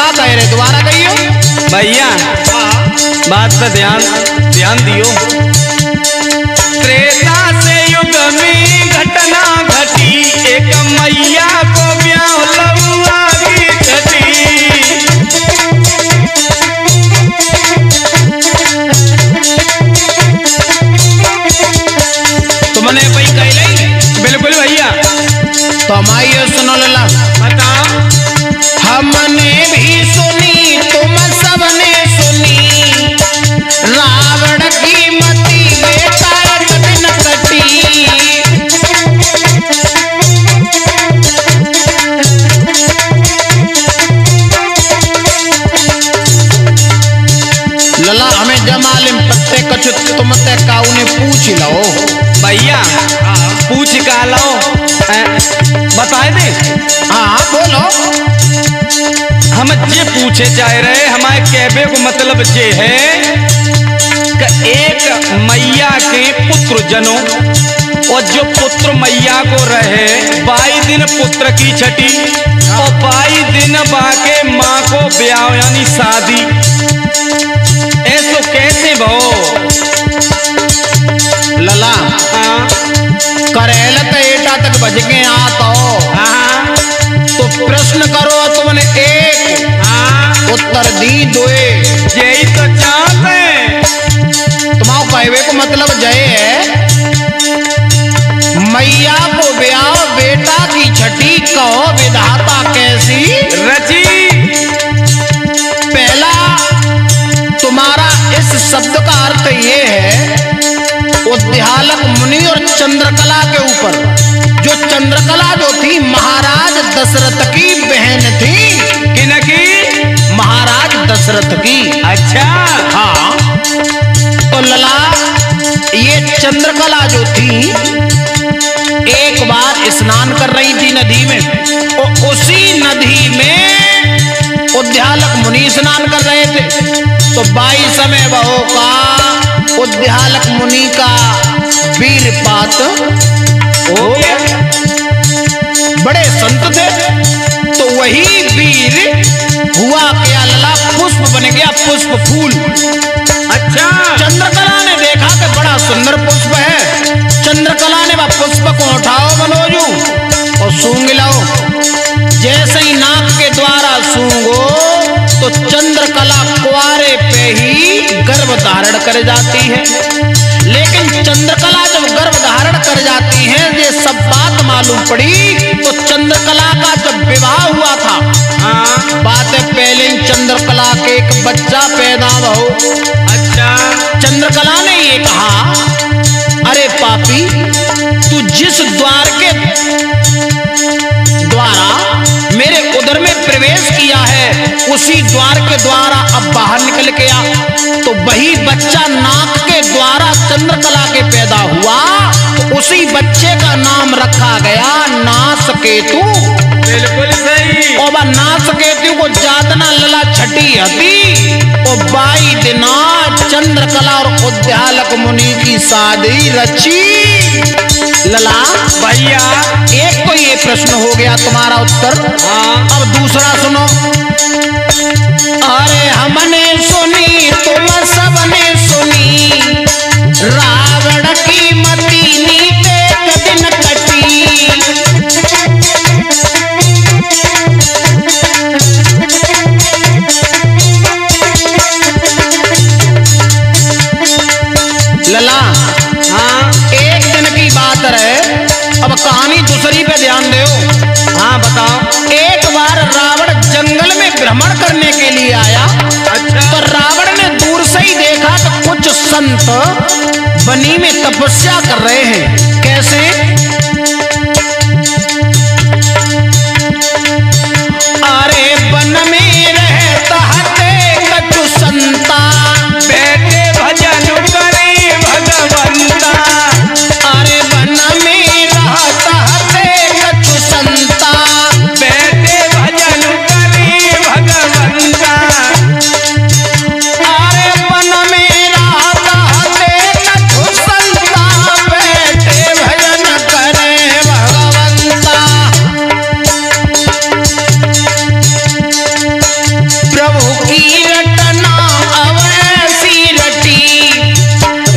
का कह रहे, दोबारा कहियो भैया। बात पे ध्यान दियो। त्रेता से युग में घटना घटी, एक मैया को ब्याह लौआ की छठी। तुमने भाई कह ली? बिल्कुल भैया। तो हमारी सुनो लला, बताओ। हमने भी सुनी, तुम सबने सुनी, रावण की मति बेटा एक दिन कटी। लला हमें जमालिम पत्ते कछु तुम ते काऊ ने पूछ लो भैया। पूछ का लो, बताए दे। हाँ बोलो। हम ये पूछे चाह रहे, हमारे कहबे को मतलब ये है कि एक मैया के पुत्र जनो, और जो पुत्र मैया को रहे 22 दिन पुत्र की छठी, और 22 दिन बाके माँ को ब्याह यानी शादी। ऐसो कैसे भो लला? हाँ करेल तो एटा तक बज के आ तो प्रश्न करो, तुमने एक उत्तर दी दोए। यही तो चाहते। तुम्हारा कहवे को मतलब जय है, मैया को ब्याह बेटा की छठी, कहो विधाता कैसी रची। पहला तुम्हारा इस शब्द का अर्थ ये है, उद्यालक मुनि और चंद्रकला के ऊपर। जो चंद्रकला जो थी महाराज दशरथ की बहन थी। किनकी? महाराज दशरथ की। अच्छा। हाँ तो लला ये चंद्रकला जो थी, एक बार स्नान कर रही थी नदी में, और उसी नदी में उद्यालक मुनि स्नान कर रहे थे। तो 22 समय बहो का उद्यालक मुनि का वीरपात हो गया। बड़े संत थे, तो वही वीर हुआ क्या लला, पुष्प बन गया, पुष्प फूल। अच्छा। चंद्रकला ने देखा कि बड़ा सुंदर पुष्प है। चंद्रकला ने वह पुष्प को उठाओ मनोजू और सूंघ लो। जैसे ही नाक के द्वारा सूंघो तो चंद्रकला कुआरे पे ही गर्भ धारण कर जाती है। लेकिन चंद्रकला जब गर्भ धारण कर जाती है, ये सब बात मालूम पड़ी तो चंद्रकला का जब विवाह हुआ था, बात पहले चंद्रकला के एक बच्चा पैदा हो। अच्छा। चंद्रकला ने ये कहा, अरे पापी, तू जिस द्वार के द्वारा मेरे उदर में प्रवेश किया है, उसी द्वार के द्वारा अब बाहर निकल के आ। तो वही बच्चा नाक के द्वारा चंद्रकला के पैदा हुआ, तो उसी बच्चे का नाम रखा गया नासकेतु। बिल्कुल सही। और वह नासकेतु को जातना लला छठी हती, और 22 दिना चंद्रकला और उद्यालक मुनि की शादी रची। लला भैया, एक तो ये प्रश्न हो गया तुम्हारा उत्तर। अब दूसरा सुनो। अरे हमने सुनी, तुम सबने सुनी, रावण की मति नीत एक दिन कटी। लला एक दिन की बात है, अब कहानी दूसरी पे ध्यान दो। हाँ बताओ। एक बार रावण जंगल में भ्रमण करने के लिए आया। अच्छा। तो रावण ने दूर से ही देखा तो कुछ संत बनी में तपस्या कर रहे हैं। कैसे? अरे वन में रहता है कछु संता, बैठे भजन करे भगवंता। अरे वन में रहता है कछु संता, बैठे भजन करे भगवंता। अरे वन में रहता है कछु संता, बैठे भजन करे की रटना अवैसी रटी,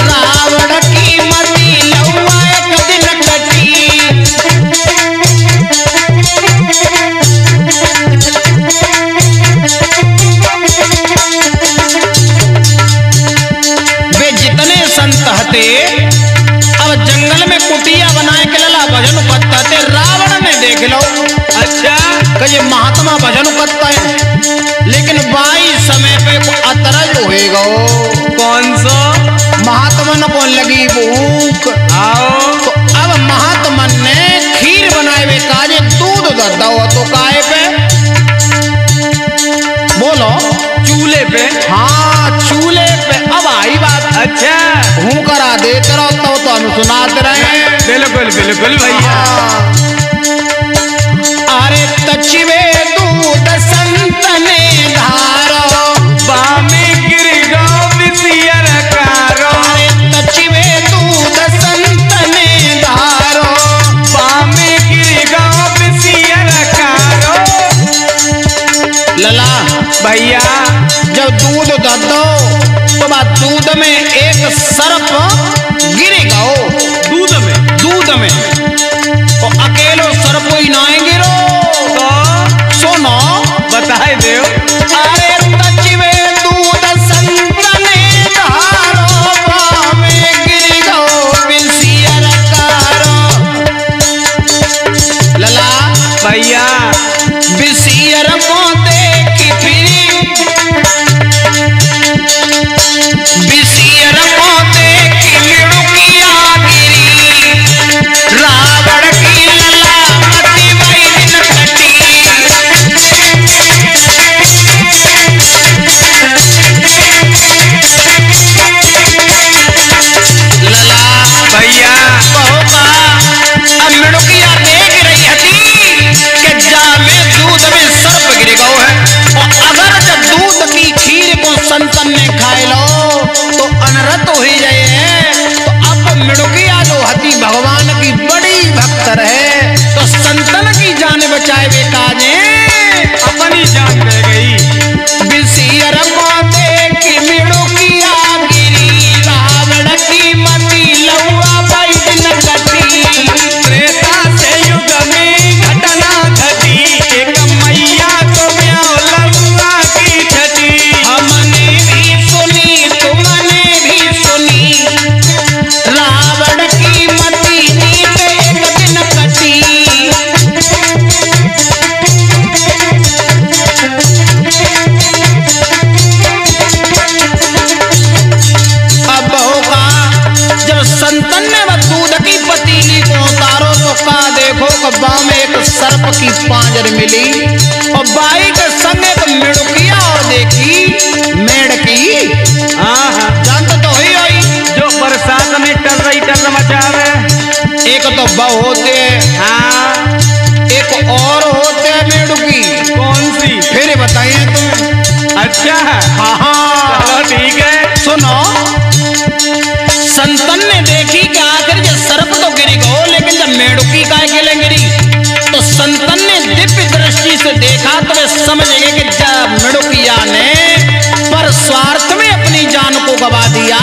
रावण की मति लौआ एक दिन कटी। वे जितने संत हते अब जंगल में कुटिया बनाए के लला भजन करता थे। रावण ने देख लो अच्छा कि ये महात्मा भजन करता है, लेकिन बाई समय पे को अतरज होएगा। कौन सा महात्मा को लगी भूख, आओ तो अब महात्मा ने खीर बनाए हुए काजे दूध दर्दा हो तो काहे पे बोलो चूल्हे पे। हाँ चूल्हे पे। अब आई बात अच्छा हूँ करा देते रहो तो हम सुनाते रहे। बिल्कुल बिल्कुल भैया। अरे तचिवे दूध संत ने धारो, बामे गिर गो विसियर कारो। अरे तचिवे दूध संत ने धारो, बामे गिर गो विसियर कारो। लला भैया जब दूध दो तो बात दूध में एक सर्प गिरेगा। दूध में तो अकेलो सर्प ही ना गिरो तो सुनो बताए देव। अरे तचिवे दूध संत ने धारो, बामे गिर गो विसियर कारो। लला भैया विसियर को देखी फिरी, विसियर को देखी मिड़ुकिया गिरी, रावण की लला मति वही दिन कटी। लला भैया बहुका अब मिड़ुकिया देख रही हती कि जा में दूध में सर्प गिर गयो है, और अगर जब दूध की खीर को संतन ने खाए लो तो अनरत हो ही जाए है। तो अब मिड़ुकिया जो हती भगवान की बड़ी भक्त है, तो संतन की जान बचाए वे काजे अपनी जान दे गई। विसियर को देखी मिड़ुकिया गिरी, रावण की मति लौआ बाई दिन कटी। त्रेता से युग में घटना घटी, एक मैया को ब्याह लौआ की छठी। हमने भी सुनी तुमने भी सुनी, रावण की मति नीत एक दिन कटी। अब होगा जब संतन ने वह दूध की पतीली को उतारो तो का देखो कब्बा में एक सर्प की पांजर मिली, और बाई के संग एक मिड़ुकिया और देखी मेढकी। हाँ हाँ जानते तो ही आई जो बरसात में टर्र मचावे। एक तो बह होते हाँ एक और होते मेढकी। कौन सी? फिर बताइए तुम्हें। अच्छा हाँ हाँ चलो ठीक है। सुनो संतन ने देखी कि आखिर ये सर्प तो गिरी गो, लेकिन जब मेढकी काय के लिए गिरी तो संतन ने दिव्य दृष्टि से देखा तो वे समझ गए कि जब मेढकिया ने पर स्वार्थ में अपनी जान को गवा दिया।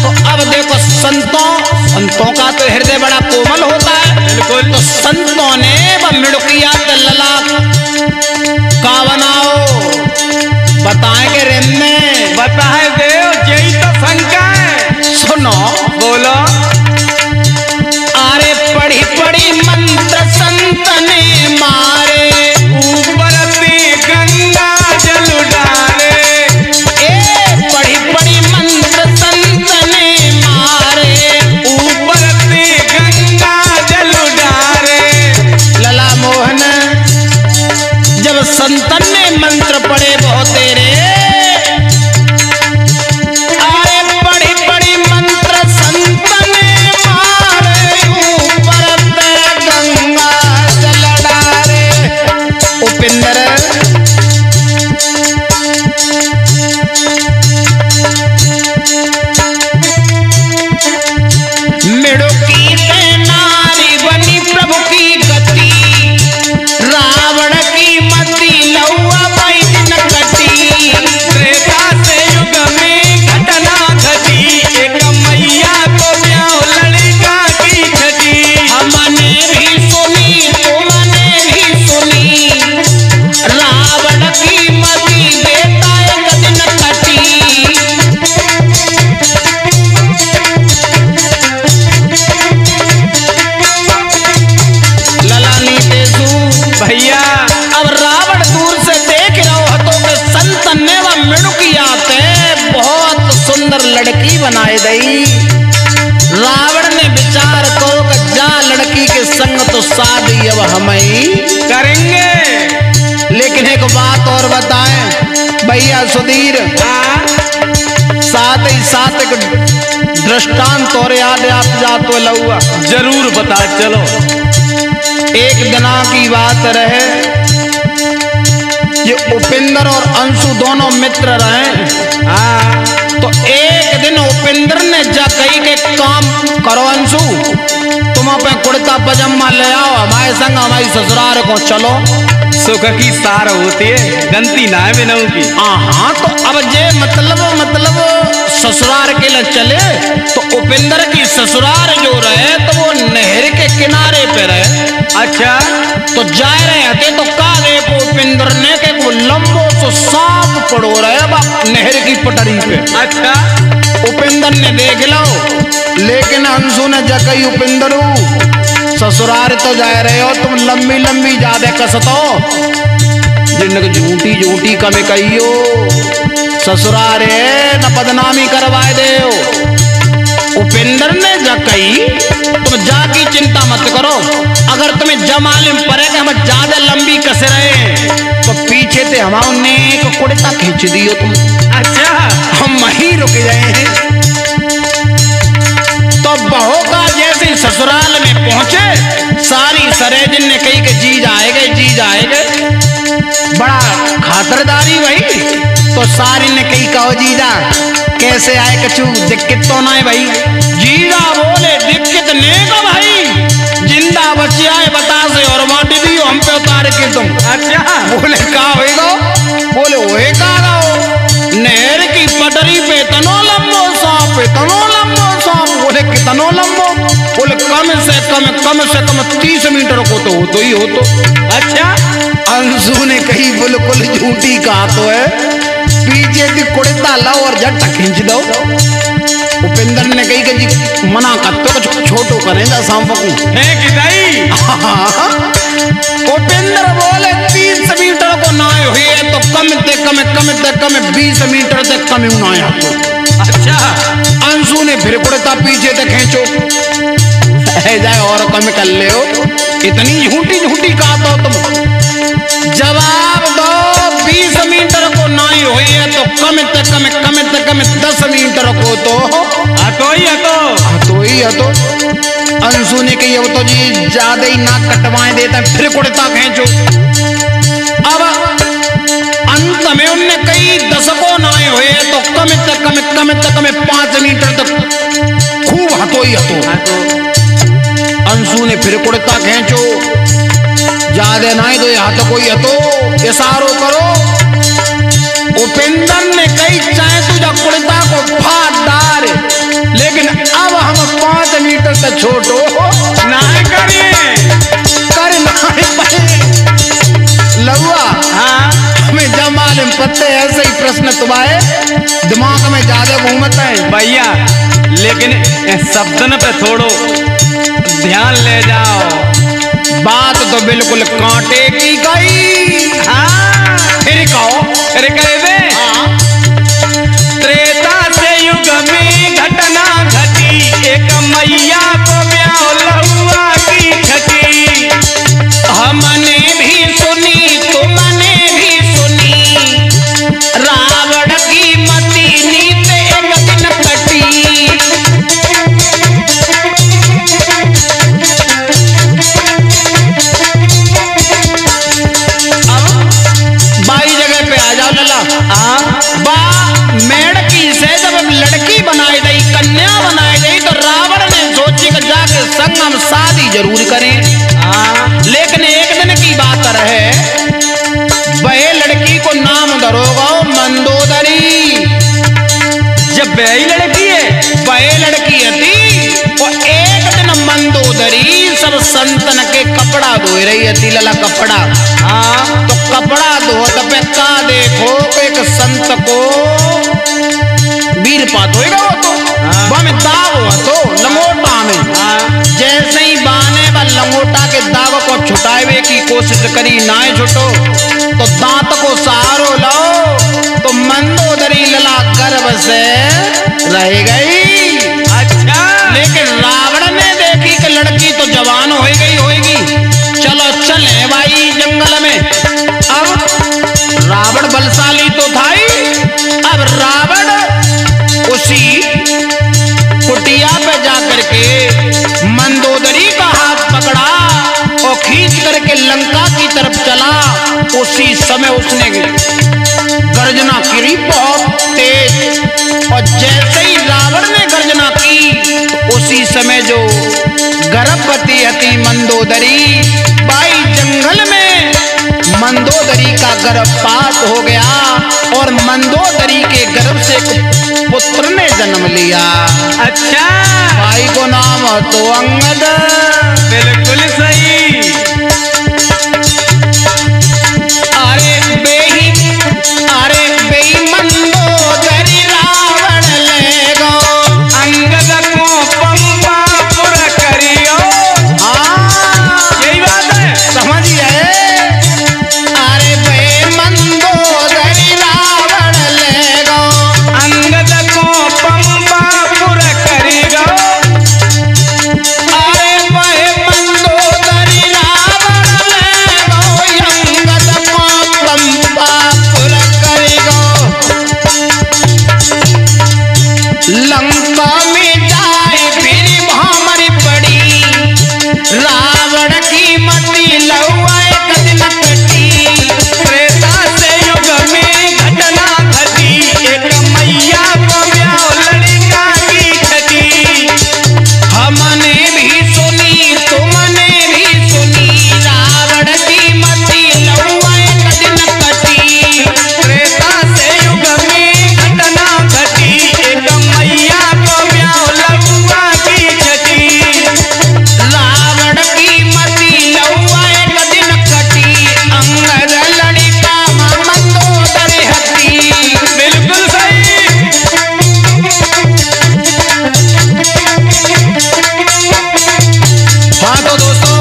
तो अब देखो संतों का तो हृदय बड़ा कोमल होता है। बिल्कुल। तो संतों ने वह मेढकिया तो लला का बनाओ बताएंगे रेन्ने। बताए देव यही तो शंका है। सुनो बोलो। अरे पढ़ी पढ़ी मंत्र संत ने मारे, ऊपर से गंगा जल डाले। ए पढ़ी पढ़ी मंत्र संत ने मारे, ऊपर से गंगा जल डाले। लला मोहन बताए दई। रावण ने विचार करो कि जा लड़की के संग तो शादी अब हम ही करेंगे। लेकिन एक बात और बताएं भैया सुधीर, साथ ही साथ एक दृष्टांत और याद आप जातो लहुआ। जरूर बता चलो। एक दिना की बात रहे, ये उपेंद्र और अंशु दोनों मित्र रहे। तो एक दिन उपेंद्र ने जा कही के काम करो अंशु, तुम अपने कुर्ता पजामा ले आओ हमारे संग हमारी ससुराल को चलो। सुख की सार होती है, गलती ना है बिना की। हाँ तो अब जे मतलब ससुराल के लिए चले, तो उपेंद्र की ससुराल जो रहे तो वो नहर के किनारे पे रहे। अच्छा, तो जा रहे थे तो का देखो उपेंद्र ने के वो लंबो तो सांप पड़ो रहे नहर की पटरी पे। अच्छा, उपेंद्र ने देख लो, लेकिन अंशु ने जगई उपेंद्र ससुराल तो जा रहे हो तुम लंबी लंबी ज्यादा कसतो, जिनक झूठी झूठी कमे कहियो ससुराल है न बदनामी करवाए दे। उपेंद्र ने जकई तुम जाकी चिंता मत करो, अगर तुम्हें जमालिम पड़े कि हम ज्यादा लंबी कस रहे तो पीछे से हमारे एक कुर्ता खींच दियो तुम। अच्छा, हम वहीं रुक गए हैं। तो बहू का जैसे ससुराल में पहुंचे, सारी सरेजिन ने कही कि जी जाएगे। बड़ा खातरदारी भाई। तो सारी ने कही कहो जीजा कैसे आए कछु दिक्कत तो ना है भाई। जीजा बोले दिक्कत नहीं का भाई, जिंदा बची आए बता से और माटी दियो हम पे उतार के तुम। अच्छा, बोले का होएगा, बोले ओए का गाओ नहर की पटरी पे तनो लंबो सांप, बोले कितनो लंबो, बोले कम से कम 30 मीटर को तो हो तो ही हो तो। अच्छा, अंशु ने कही बिल्कुल झूठी कहा तो है, पीछे की कुड़ता लाओ और झट खींच दो। उपेंद्र ने कही कि जी मना कर तो कुछ छोटो करें जा सांप को है कि नहीं। उपेंद्र बोले 30 मीटर को ना हुई है तो कम 20 मीटर तक कम ना तो। अच्छा, अंशु ने फिर कुड़ता पीछे तक खींचो जाए और कम कर ले हो, इतनी झूठी कहा तो तुम। जवाब दो 20 मीटर को ना हुई है तो कम 10 मीटर को तो तो ही है तो। अंशु ने कही अब तो जी ज्यादा ही नाक कटवाए देता फिर कुड़ता खींचो। अब अंत में उनने कई 10 को ना हुए तो कम 5 मीटर तक खूब हतो ही हतो। अंशु ने फिर कुड़ता खींचो, ज्यादा ना तो हाथ कोई हतो इशारो करो। उपेंद्र ने कई चाहे तुझा कुड़ता को फाट डार, लेकिन अब हम 5 मीटर तक छोटो ना करिए कर ना लहुआ। हाँ, हमें जब मालूम पत्ते ऐसे ही प्रश्न तुम्हारे दिमाग में ज्यादा घूमता है भैया, लेकिन शब्दन पे थोड़ो ध्यान ले जाओ। बात तो बिल्कुल कांटे की गई। हाँ, फिर कहो अरे कहे दे। त्रेता से युग में घटना घटी, एक मैया को ब्याह लहुआ की छठी। हमने भी सुनी तुमने भी सुनी, रावण की मती नीत एक दिन कटी। बाई जगह पे आ जाओ लला। बा मेढ़की से जब लड़की बनाई गई, कन्या बनाई गई, तो रावण ने सोची कि जाके संग हम शादी जरूर करें। लेकिन एक दिन की बात रहे, वह लड़की को नाम धरोगा मंदोदरी। जब वही लड़की है, वह लड़की थी वो एक दिन मंदोदरी सब संतन के कपड़ा धो रही थी लला कपड़ा। हाँ, तो कपड़ा धोत पे का देखो एक संत को वीर पात होएगा वो तो वह में दाग हुआ तो लंगोटा में। जैसे ही बाने व लंगोटा के दाग को छुटावे की कोशिश करी ना छुटो, तो दांत को सहारो लो तो मंदोदरी लला गर्भ से रह गई। से मंदोदरी का हाथ पकड़ा और खींच करके लंका की तरफ चला। उसी समय उसने गर्जना की बहुत तेज, और जैसे ही रावण ने गर्जना की तो उसी समय जो गर्भवती थी मंदोदरी, बाई जंगल में मंदोदरी का गर्भपात हो गया और मंदोदरी के गर्भ से पुत्र ने जन्म लिया। अच्छा, भाई को नाम तो अंगद। बिल्कुल सही। अरे बेही मंदोदरी रावण ले गो, अंगद को पंपापुर करियो। हाँ यही बात है, समझिए। अरे बे मंदोदरी रावण ले गो, अंगद को पंपापुर करियो। अरे बे मंदोदरी रावण ले गो, अंगद को पंपापुर करी गो। लंका में जाए फिर भामरी पड़ी, रावण की मति लौआ एक दिन कटी। त्रेता से युग में घटना घटी, एक मैया को ब्याह लड़का की छठी। हमने भी सुनी तुमने भी सुनी, रावण की मति लौआ एक दिन कटी। त्रेता से युग में घटना घटी, एक मैया को ब्याह लड़का की छठी। रावण की मति लौआ एक दिन कटी, अंगद लड़का मंदोदरी हती। बिल्कुल सही। हाँ तो दोस्तों,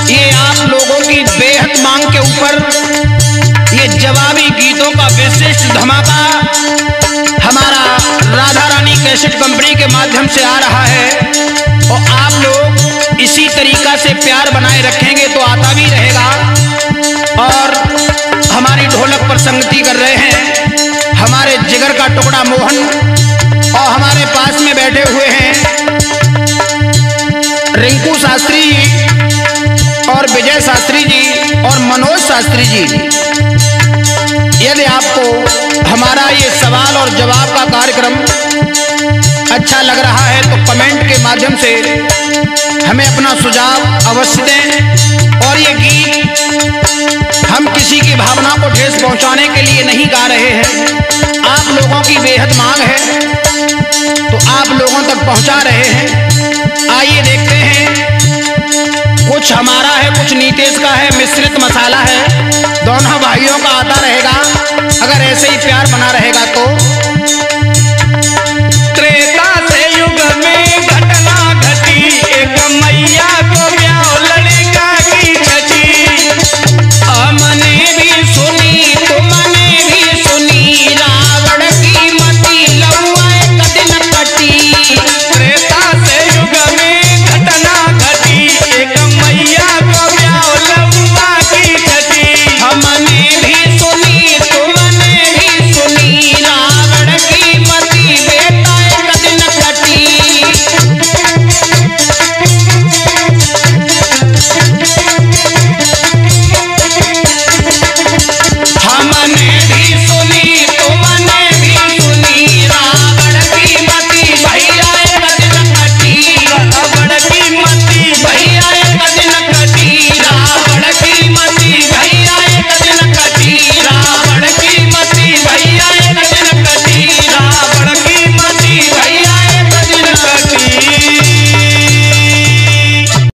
ये आप लोगों की बेहद मांग के ऊपर ये जवाबी गीतों का विशिष्ट धमाका हमारा राधा रानी कैसेट कंपनी के माध्यम से आ रहा है। और आप लोग इसी तरीका से प्यार बनाए रखेंगे तो आता भी रहेगा। और हमारी ढोलक पर संगति कर रहे हैं हमारे जिगर का टुकड़ा मोहन, और हमारे पास में बैठे हुए हैं रिंकू शास्त्री जी और विजय शास्त्री जी और मनोज शास्त्री जी। यदि आपको हमारा ये सवाल और जवाब का कार्यक्रम अच्छा लग रहा है तो कमेंट के माध्यम से हमें अपना सुझाव अवश्य दें। और ये गीत हम किसी की भावना को ठेस पहुंचाने के लिए नहीं गा रहे हैं, आप लोगों की बेहद मांग है तो आप लोगों तक पहुंचा रहे हैं। आइए देखते हैं, कुछ हमारा है कुछ नीतीश का है, मिश्रित मसाला है, दोनों भाइयों का आता रहेगा।